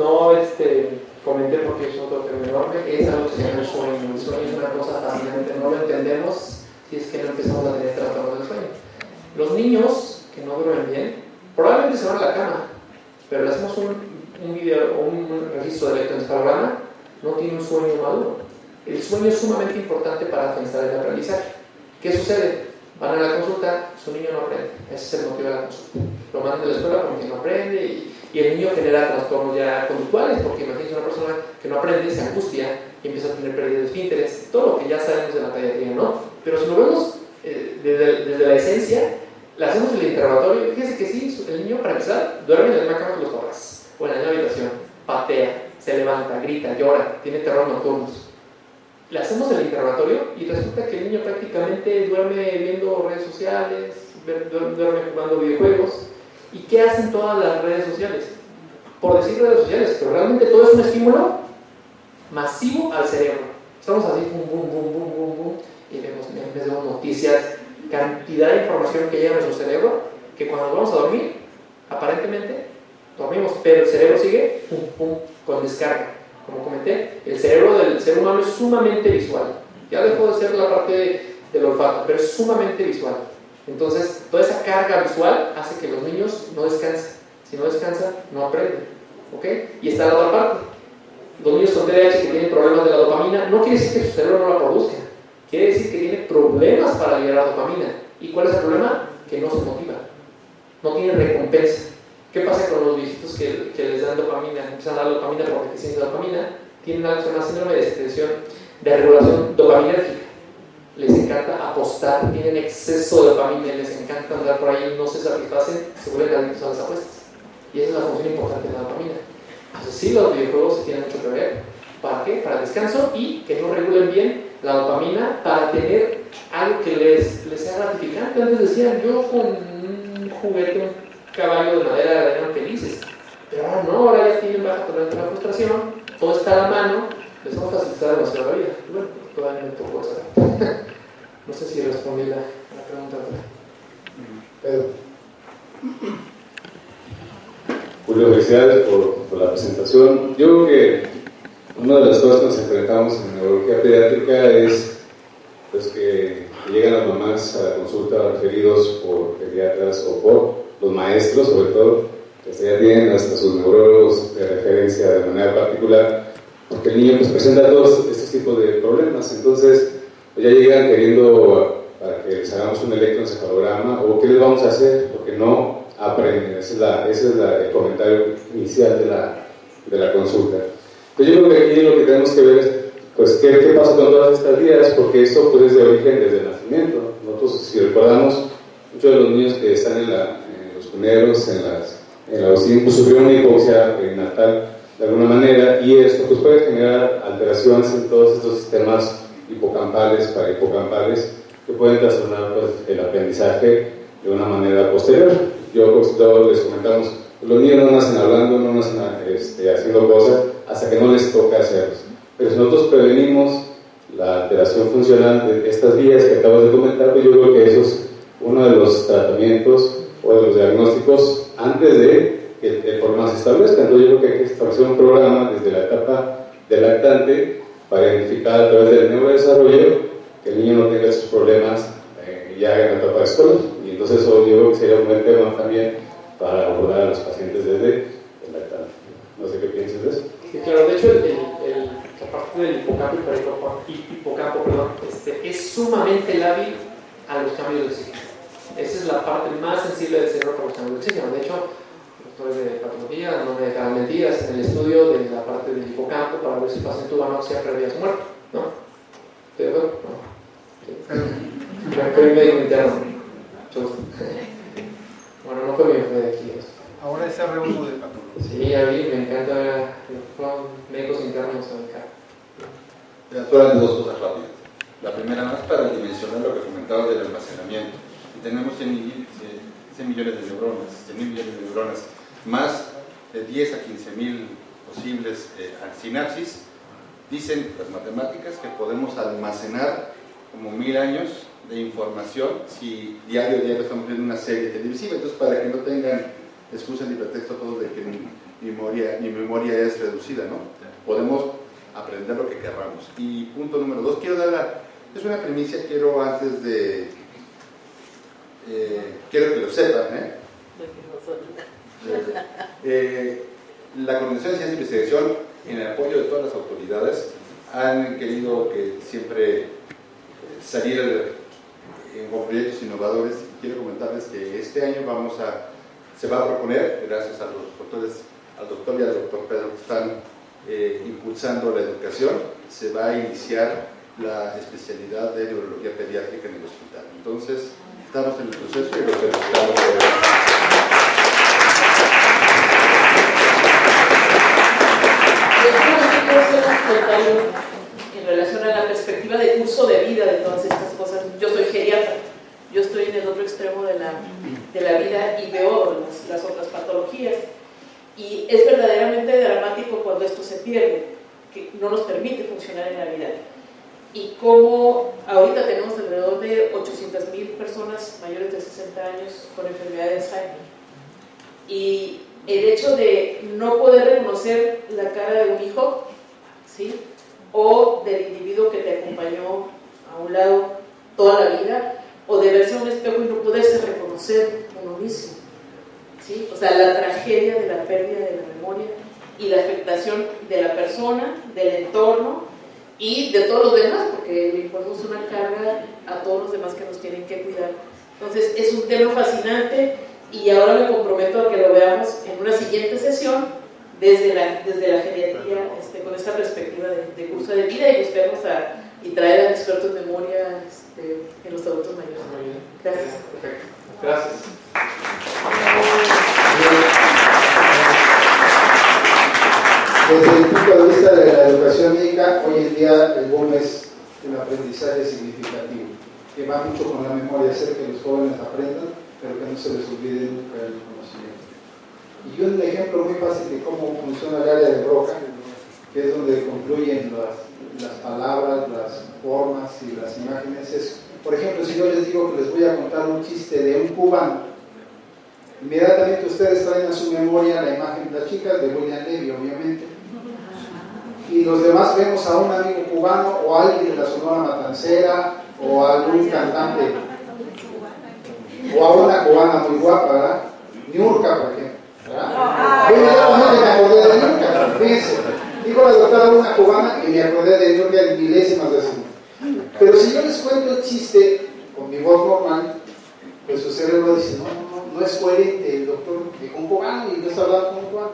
comenté porque es otro tema enorme, es algo que se llama el sueño. El sueño es una cosa fascinante, no lo entendemos si es que no empezamos a tener trastornos del sueño. Los niños que no duermen bien, probablemente se van a la cama, pero le hacemos un video o un registro de electroencefalograma, no tiene un sueño maduro. El sueño es sumamente importante para afianzar el aprendizaje. ¿Qué sucede? Van a la consulta, su niño no aprende. Ese es el motivo de la consulta. Lo mandan de la escuela porque no aprende y y el niño genera trastornos ya conductuales, porque imagínense una persona que no aprende, se angustia y empieza a tener pérdidas de esfínteres, todo lo que ya sabemos de la pediatría, ¿no? Pero si lo vemos desde la esencia, le hacemos el interrogatorio, fíjense que sí, el niño para empezar duerme en la misma cama que los papás, o en la misma habitación, patea, se levanta, grita, llora, tiene terror nocturnos. Le hacemos el interrogatorio y resulta que el niño prácticamente duerme viendo redes sociales, duerme jugando videojuegos. ¿Y qué hacen todas las redes sociales? Por decir redes sociales, pero realmente todo es un estímulo masivo al cerebro. Estamos así, boom, boom, boom, boom, boom, boom, y vemos memes, vemos noticias, cantidad de información que llega a nuestro cerebro, que cuando nos vamos a dormir, aparentemente dormimos, pero el cerebro sigue pum, pum, con descarga. Como comenté, el cerebro del ser humano es sumamente visual. Ya dejó de ser la parte del olfato, pero es sumamente visual. Entonces, toda esa carga visual hace que los niños no descansen. Si no descansan, no aprenden. ¿Ok? Y está la otra parte. Los niños con TDAH que tienen problemas de la dopamina, no quiere decir que su cerebro no la produzca. Quiere decir que tiene problemas para liberar dopamina. ¿Y cuál es el problema? Que no se motiva. No tiene recompensa. ¿Qué pasa con los viejitos que les dan dopamina? Empiezan a dar dopamina por deficiencia de dopamina. Tienen algo que se llama síndrome de secreción de regulación dopaminérgica. Les encanta apostar, tienen exceso de dopamina, les encanta andar por ahí, no se satisfacen, se vuelven adictos a las apuestas. Y esa es la función importante de la dopamina. Entonces sí, los videojuegos tienen mucho que ver. ¿Para qué? Para el descanso y que no regulen bien la dopamina para tener algo que les sea gratificante. Antes decían, yo con un juguete, un caballo de madera eran felices. Pero ahora no, ahora ya tienen baja tolerancia a la frustración, todo está a la mano, les vamos a facilitar demasiado la vida. Bueno, todavía me tocó saber. No sé si respondí la pregunta. Pedro. Julio, felicidades por la presentación. Yo creo que una de las cosas que nos enfrentamos en neurología pediátrica es pues, que llegan las mamás a la consulta referidos por pediatras o por los maestros, sobre todo, que ya tienen hasta sus neurólogos de referencia de manera particular, porque el niño pues, presenta todos estos tipos de problemas. Entonces, pues, ya llegan queriendo para que les hagamos un electroencefalograma o qué les vamos a hacer, porque no aprenden. Ese es el comentario inicial de la consulta. Entonces, yo creo que aquí lo que tenemos que ver es pues, ¿qué pasa con todas estas vías? Porque esto pues, es de origen desde el nacimiento. Nosotros, si recordamos, muchos de los niños que están en los cuneros, en la UCI, pues, sufrieron una hipoxia perinatal de alguna manera, y esto pues, puede generar alteraciones en todos estos sistemas hipocampales, parahipocampales, que pueden trastornar pues, el aprendizaje de una manera posterior. Yo les comentamos, los niños no nacen hablando, no nacen haciendo cosas hasta que no les toca hacerlos. Pero si nosotros prevenimos la alteración funcional de estas vías que acabo de comentar, pues yo creo que eso es uno de los tratamientos o de los diagnósticos antes de que el problema se establezca. Entonces yo creo que hay que establecer un programa desde la etapa del lactante para identificar a través del neurodesarrollo que el niño no tenga esos problemas ya en la etapa escolar. Y entonces eso yo creo que sería un buen tema también para abordar a los pacientes desde el lactante. No sé qué piensas de eso. Sí, claro, de hecho la parte del hipocampo es sumamente lábil a los cambios de oxígeno. Esa es la parte más sensible del cerebro para los cambios de oxígeno. De hecho, doctores de patología no me dejarán mentiras en el estudio de la parte del hipocampo para ver si el paciente tuvo anoxia previa a su muerte, ¿no? ¿Estoy de acuerdo? No. Fue un médico interno. Bueno, no fue bien, fue de aquí. Ahora es R1 de patología. Sí, a mí me encanta ver médicos internos acá. Solamente dos cosas rápidas. La primera, más para dimensionar lo que comentaba del almacenamiento. Y tenemos 100 millones de neuronas, 100.000 millones de neuronas, más de 10 a 15.000 posibles sinapsis. Dicen las matemáticas que podemos almacenar como 1000 años de información si diario estamos viendo una serie televisiva. Entonces, para que no tengan excusa ni pretexto todos de que mi memoria es reducida, ¿no? Podemos aprender lo que querramos. Y punto número 2, quiero dar es una primicia, quiero antes de quiero que lo sepan, la Coordinación de Ciencia e Investigación, en el apoyo de todas las autoridades, han querido que siempre saliera con proyectos innovadores. Quiero comentarles que este año vamos a se va a proponer, gracias a los doctores, al doctor y al doctor Pedro que están impulsando la educación, se va a iniciar la especialidad de neurología pediátrica en el hospital. Entonces, estamos en el proceso y los felicitamos. En relación a la perspectiva de curso de vida de todas estas cosas. Yo soy geriatra, yo estoy en el otro extremo de la vida y veo las otras patologías. Y es verdaderamente dramático cuando esto se pierde, que no nos permite funcionar en la vida. Y como ahorita tenemos alrededor de 800,000 personas mayores de 60 años con enfermedad de Alzheimer. Y el hecho de no poder reconocer la cara de un hijo, ¿sí?, o del individuo que te acompañó a un lado toda la vida, o de verse a un espejo y no poderse reconocer uno mismo, ¿sí? O sea, la tragedia de la pérdida de la memoria y la afectación de la persona, del entorno y de todos los demás, porque le imponemos una carga a todos los demás que nos tienen que cuidar. Entonces, es un tema fascinante y ahora me comprometo a que lo veamos en una siguiente sesión desde la geriatría, con esta perspectiva de curso de vida, y buscarnos y traer a expertos en memoria en los adultos mayores. Muy bien. Gracias. Perfecto. Gracias. Desde el punto de vista de la educación médica, hoy en día el boom es el aprendizaje significativo, que va mucho con la memoria, hacer que los jóvenes aprendan, pero que no se les olvide nunca el conocimiento. Y un ejemplo muy fácil de cómo funciona el área de Broca, que es donde concluyen las palabras, las formas y las imágenes, es, por ejemplo, si yo les digo que les voy a contar un chiste de un cubano, inmediatamente ustedes traen a su memoria la imagen de las chicas de William Levy, obviamente, y los demás vemos a un amigo cubano o a alguien de la Sonora Matancera o a algún cantante o a una cubana muy guapa, ¿verdad? Niurka, por ejemplo, ¿verdad? Yo inmediatamente me acordé de Niurka, fíjense, dijo la doctora una cubana y me acordé de Niurka en milésimas de segundo. Pero si yo les cuento el chiste con mi voz normal, pues su cerebro dice, no es coherente, el doctor dijo un cubano y yo estoy hablando con un cubano.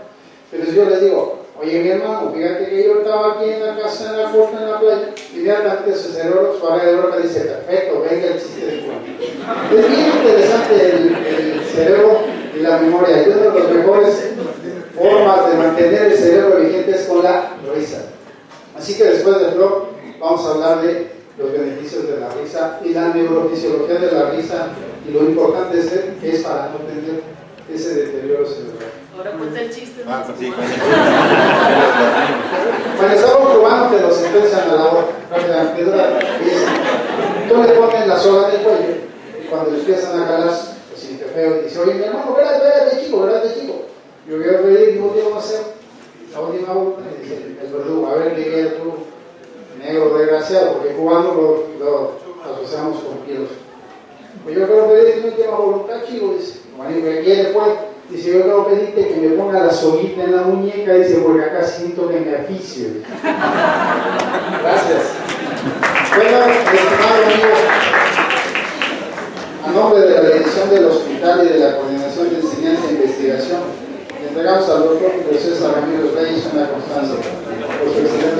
Pero si yo les digo, oye mi hermano, fíjate que yo estaba aquí en la casa, en la costa, en la playa, inmediatamente su cerebro, su área de Broca dice, perfecto, venga el chiste del cubano. Es bien interesante el cerebro y la memoria, y una de las mejores formas de mantener el cerebro vigente es con la risa. Así que después de Flor vamos a hablar de los beneficios de la risa y la neurofisiología de la risa, y lo importante es para no tener ese deterioro cerebral. Ahora cuenta el chiste. Sí. Cuando estaba un cubano te lo sentencian a la hora. Tú le pones la soga del cuello y cuando le empiezan a jalar, pues siente feo y dice, oye mi hermano, espérate chico. Yo voy a pedir mi último hacer, la última vuelta, y dice el verdugo, a ver qué quieres tú, negro desgraciado, porque cubano lo asociamos con kilos. Pues yo quiero pedir mi última voluntad, chico, dice, bueno, ¿qué quieres pues? Dice, yo quiero pedirte que me ponga la soguita en la muñeca, dice, porque acá siento que me aficio. Gracias. Bueno, estimado amigo, a nombre de la dirección del hospital y de la coordinación de enseñanza e investigación, le entregamos al doctor José Ramírez Reyes una constancia por su excelencia.